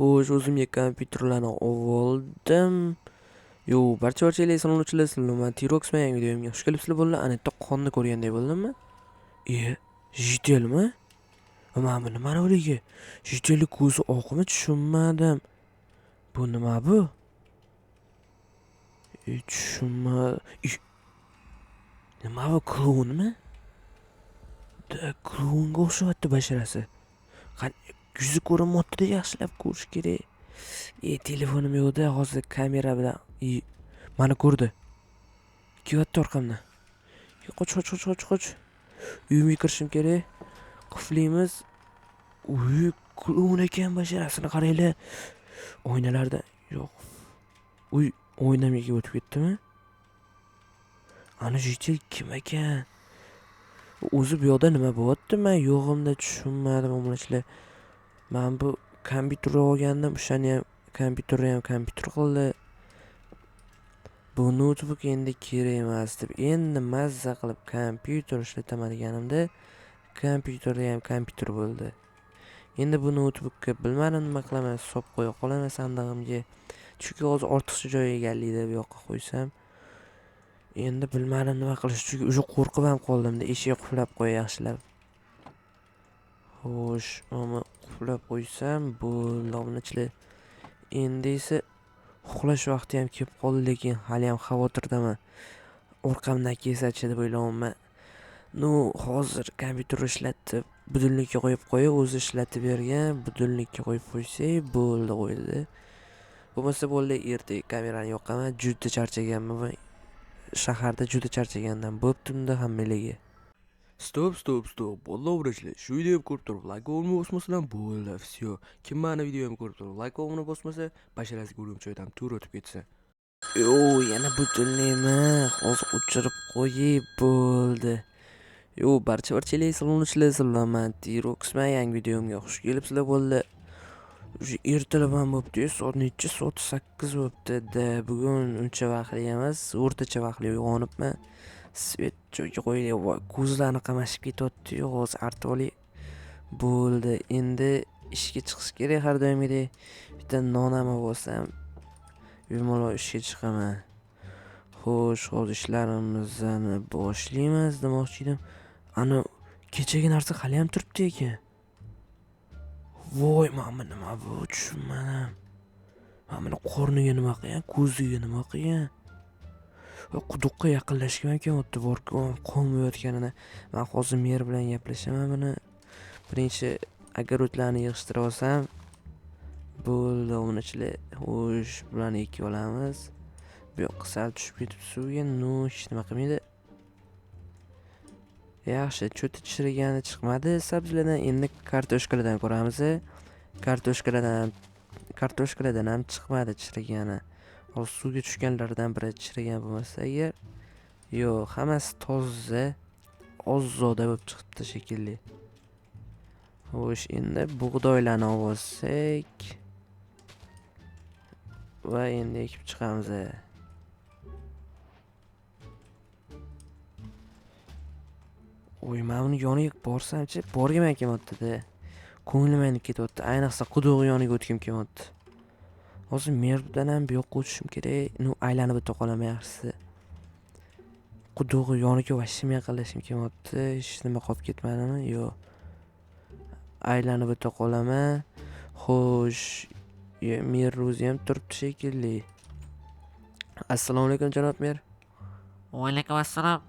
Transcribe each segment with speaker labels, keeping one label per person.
Speaker 1: O'zimga kompyuterlarni oldim. Barcha salonchilar sizlar men T-Rox men yangi videomga xush kelibsizlar bo'ldi. Ana yerda qonni ko'rgandek bo'ldimmi? Jitelmi? Mana bu nima o'ligi? Jitelli ko'zi oqmi tushunmadim. Bu nima bu? Tushunmadim. Nima bu klonmi? Klonga o'xshyapti basharasi. Yuzi ko'rinmayapti, yaxshilab ko'rish kerak. Telefonim yo'qda, hozir kamera bilan mani ko'rdi. Kelyapti orqamdan. Qoch. Uyimga kirishim kerak. Quflimiz. Klon ekan basharasini qaranglar. Oynalarda yo'q. Oynamga o'tib ketdimi? Ana jitil kim ekan? O'zi bu yoqda nima bo'lyapti? Men yo'g'imda tushunmadim o'mlashlar. Men bu kompyuter olgandim, o'shani ham kompyuter qildi. Bu notebook endi kerak emas deb, endi mazza qilib kompyuter ishlataman deganimda, kompyuterda ham kompyuter bo'ldi. Endi bu notebookka bilmadim nima qilaman, solib qo'ya qolaman sandig'imga. Chunki hozir ortiqcha joy egallaydi bu yoqqa qo'ysam. Endi bilmadim nima qilish, chunki o'sha qo'rqib ham qoldim-da, eshik qulflab qo'y yaxshilab. Xo'sh, mana qulflab qo'ysam bo'ldi. Endi esa uxlash vaqti ham kelib qoldi, lekin hali ham xavotirdaman. Orqamdan kesachi deb o'ylayapman. Hozir kompyuter ishlatib, budilnikka qo'yib qo'yib, o'zi ishlatib bergan, budilnikka qo'yib qo'ysak bo'ldi qo'ydi. Bo'lmasa bo'ldi, ertaga kamerani yoqaman, juda charchaganman. Shaharda juda charchagandan bo'ptimda hammaligi. Stop. Bolalar vrachlar, shu videoni ko'rib turib, like olma bosmasalar bo'ldi, всё. Kim meni videomni ko'rib turib, like olma bosmasa, basharasiga urib joydan tur o'tib ketsa. Yana butunlaymi? Hozir o'chirib qo'yib bo'ldi. Barcha salonchilar sizlar men T-Rox men yangi videomga xush kelibsizlar bo'ldi. Ertalab ham bo'pti, soat necha? Soat 8 bo'pti-da. Bugun uncha vaqtli emas, o'rtacha vaqtli uyg'onibman. Svet joyga qo'yilib, ko'zlarni qamashib ketyapti-yu, hozir artoli bo'ldi. Endi ishga chiqish kerak har doimgidek. Bitta nonami bo'lsam, bemalol ishga chiqaman. Xo'sh, hozir ishlarimizni boshlaymiz demoqchi edim. Ana kechagi narsa hali ham turibdi ekan. Voy, mana nima bu? Tushunmadim. Mana qorniga nima qilgan, ko'ziga nima qilgan? Quduqqa yaqinlashgan ekan, o'tda qolmayotganini. Men hozir mer bilan gaplashaman buni. Birinchi огородlarni yig'ishtirib olsam bo'ldi, o'mnichilar. Xo'sh, bularni ekib olamiz. Bu yoqqa sal tushib ketib suvga, hech nima qilmaydi. Yaxshi, cho'ti chirigani chiqmadi sabzilardan. Endi kartoshkalardan ko'ramiz. Kartoshkalardan ham chiqmadi chirigani. Hozir suvga tushganlardan biri chirigan bo'lmasa agar, yo'q, hammasi toza, ozzoda bo'lib chiqibdi shekilli. Xo'sh, endi bug'doylarni olsak va endi ekib chiqamiz. Men uni yoniga borsam-chi, borgaman kelyapti-da. Ko'nglim aynib ketyapti. Ayniqsa quduq yoniga o'tgim kelyapti. Hozir merdan ham bu yoqqa o'tishim kerak. Aylanib o'ta qolaman yaxshisi. Quduq yoniga vashim yaqinlashim kelyapti. Hech nima qolib ketmadimi? Yo'q. Aylanib o'ta qolaman. Xo'sh, mer o'zi ham turibdi shekilli. Assalomu alaykum janob mer.
Speaker 2: Va alaykum assalom.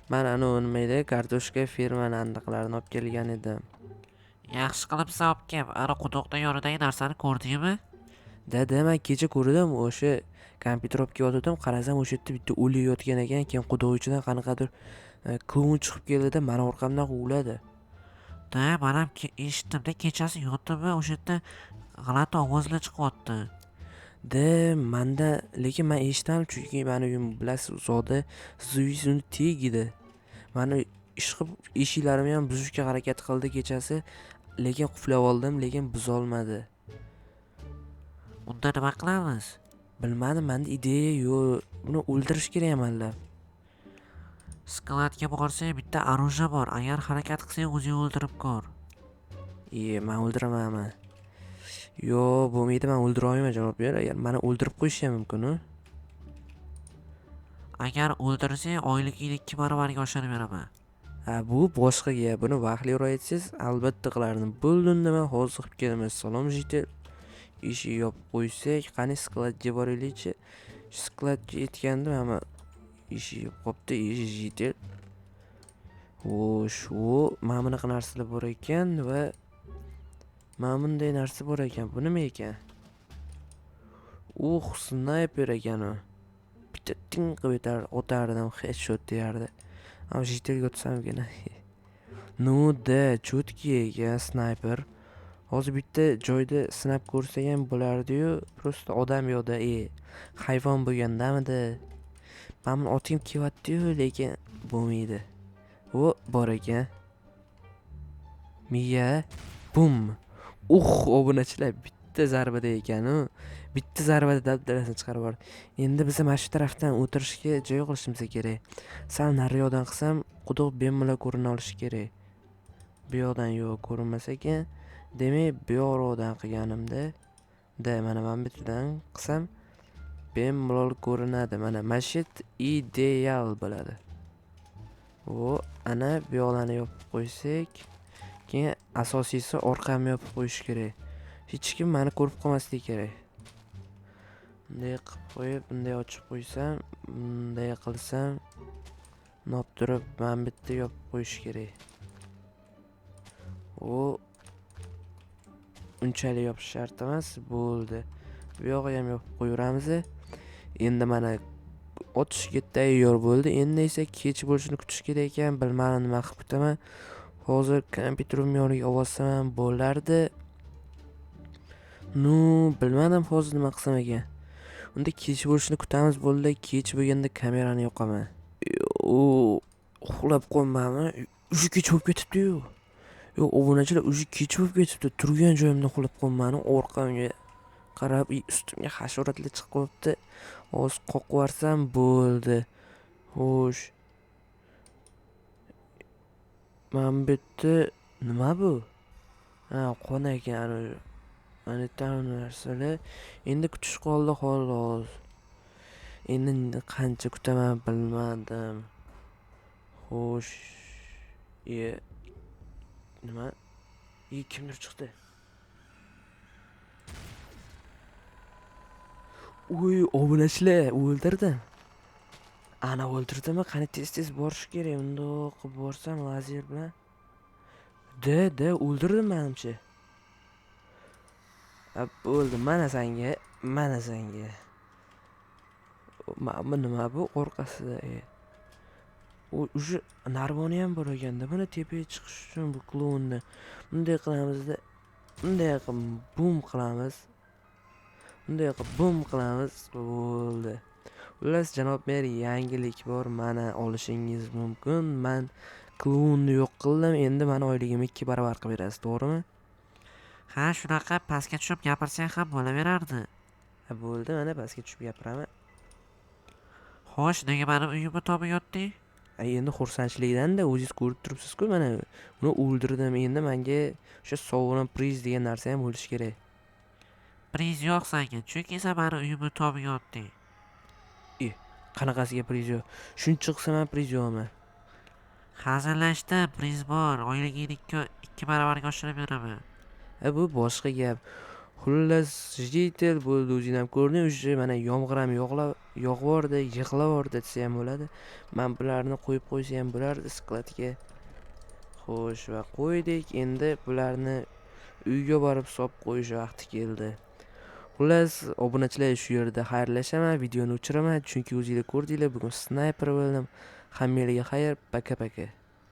Speaker 1: Men nima edi, kartoshka firmani andiqlarini olib kelgan edim.
Speaker 2: Yaxshi qilibsan olib kelib. Ana quduqda yonidagi narsani ko'rdingmi?
Speaker 1: Dada, men kecha ko'rdim, o'sha kompyuter olib kelyotgandim, qarasam o'sha yerda bitta o'lik yotgan ekan, keyin quduq ichidan qanaqadir klon chiqib keldi-da, meni orqamdan quvladi.
Speaker 2: Men ham eshitdim-da, kechasi yotibman, o'sha yerda g'alati ovozlar chiqyapti.
Speaker 1: Manda, lekin men eshitaman, chunki meni uyim bilasiz, uzoqda, siz uyingiz tegdi. Meni ishqib eshiklarimni ham buzishga harakat qildi kechasi, lekin quflab oldim, lekin buzolmadi.
Speaker 2: Unda nima qilamiz?
Speaker 1: Bilmadim, menda ideya yo'q. Buni o'ldirish kerak amallab.
Speaker 2: Skladga borsang bitta оружие bor. Agar harakat qilsang o'zing o'ldirib ko'r.
Speaker 1: Men o'ldiramanmi? Yo, bo'lmaydi, men o'ldira olmayman janob mer. Agar meni o'ldirib qo'yishi ham mumkin-ku.
Speaker 2: Agar o'ldirsang, oyligingni 2 baravariga oshirib beraman.
Speaker 1: Ha, bu boshqa gap. Buni vaqtliroq aytsangiz, albatta qilardim. Bo'ldi, men hozir qilib kelaman. Salom jitel. Eshik yopib qo'ysak, qani skladga boraylikchi. Skladga yetgandim, hamma eshik yopib qopti, eshik jitel. Xo'sh, mana bunaqa narsalar bor ekan va mana bunday narsa bor ekan. Bu nima ekan? Snayper ekan u. Bitta ting qilib o'tardim, headshot deyardi. Ama jitel o'tsamgina. No-da, cho'tki ekan snayper. Hozir bitta joyda sinab ko'rsak ham bo'lardi-yu, prosta odam yo'qda, hayvon bo'lgandamidi. Men buni otim kelyapti-yu, lekin bo'lmaydi. Bor ekan. Miya, bum. Obunachilar bitta zarbada ekan-u. Bitta zarbada dabdalasini chiqarib yubordi. Endi biz mana shu tarafdan o'tirishga joy qilishimiz kerak. Sal nariyoqdan qilsam, quduq bemalol ko'rina olishi kerak. Bu yoqdan yo'q, ko'rinmas ekan. Demak, bu yoqdan qilganimda, mana bu yerdan qilsam bemalol ko'rinadi. Mana mashit ideal bo'ladi. Ana bu yoqlarni yopib qo'ysak, keyin asosiysi orqamni yopib qo'yish kerak. Hech kim meni ko'rib qolmasligi kerak. Bunday qilib qo'yib, bunday ochib qo'ysam, bunday qilsam, noptirib mana bu yerda yopib qo'yish kerak. Unchalik yopish shart emas, bo'ldi. Bu yog'i ham yopib qo'yamiz. Endi mana otishga tayyor bo'ldi. Endi esa kech bo'lishini kutish kerak ekan. Bilmadim nima qilib kutaman. Hozir kompyuterimni yoniga olsam ham bo'lardi. Bilmadim hozir nima qilsam ekan. Unda kech bo'lishini kutamiz bo'ldi. Kech bo'lganda kamerani yoqaman. Uxlab qolmaymi? Ushi kech bo'lib ketibdi-yu. Obunachilar ushi kech bo'lib ketibdi. Turgan joyimda uxlab qolmadim. Orqamga qarab, ustimga hasharotlar chiqib qolibdi. Hozir qoqib yuborsam bo'ldi. Xo'sh. Mana bu yerda nima bu? Qon ekan. Mana tan narsalar. Endi kutish qoldi xolos. Endi qancha kutaman bilmadim. Xo'sh. Nima? Kimdir chiqdi. Obunachilar, o'ldirdim. Ana o'ldirdimmi? Qani tez borish kerak. Undoq qilib borsam lazer bilan. O'ldirdim menimcha. Bo'ldi, mana senga. Nima bu orqasida? O'sha narvoni ham bor ekanda. Buni tepaga chiqish uchun bu klonni bunday qilamiz-da. Bunday qilib bum qilamiz. Bo'ldi. Xullas, janob mer, yangilik bor, mana olishingiz mumkin. Men klonni yo'q qildim. Endi meni oyligimni 2 baravar qilib berasiz, to'g'rimi?
Speaker 2: Ha, shunaqa pastga tushib gapirsang ham bo'laverardi.
Speaker 1: Bo'ldi, mana pastga tushib gapiraman.
Speaker 2: Xo'sh, nega meni uyimni topib yotding?
Speaker 1: Endi xursandchilikdan-da o'zingiz ko'rib turibsiz-ku, mana uni o'ldirdim. Endi menga o'sha sovg'an priz degan narsa ham bo'lishi kerak.
Speaker 2: Priz yo'q senga, chunki sen meni uyimni topib yotding.
Speaker 1: Qanaqasiga priz yo'q? Shuncha qilsam ham priz yo'qmi?
Speaker 2: Hazillashda priz bor, oyligingni 2 baravarga oshirib beraman.
Speaker 1: Bu boshqa gap. Xullas, jitel bo'ldi, o'zing ham ko'rding, o'sha mana yomg'ir ham yog'vordi, yig'lavordi desa ham bo'ladi. Men bularni qo'yib qo'ysam ham bo'lardi skladga. Xo'sh, va qo'ydik. Endi bularni uyga borib solib qo'yish vaqti keldi. Xullas, obunachilar shu yerda xayrlashaman, videoni o'chiraman, chunki o'zingizlar ko'rdinglar, bugun snayper bo'ldim. Hammalarga xayr, paka.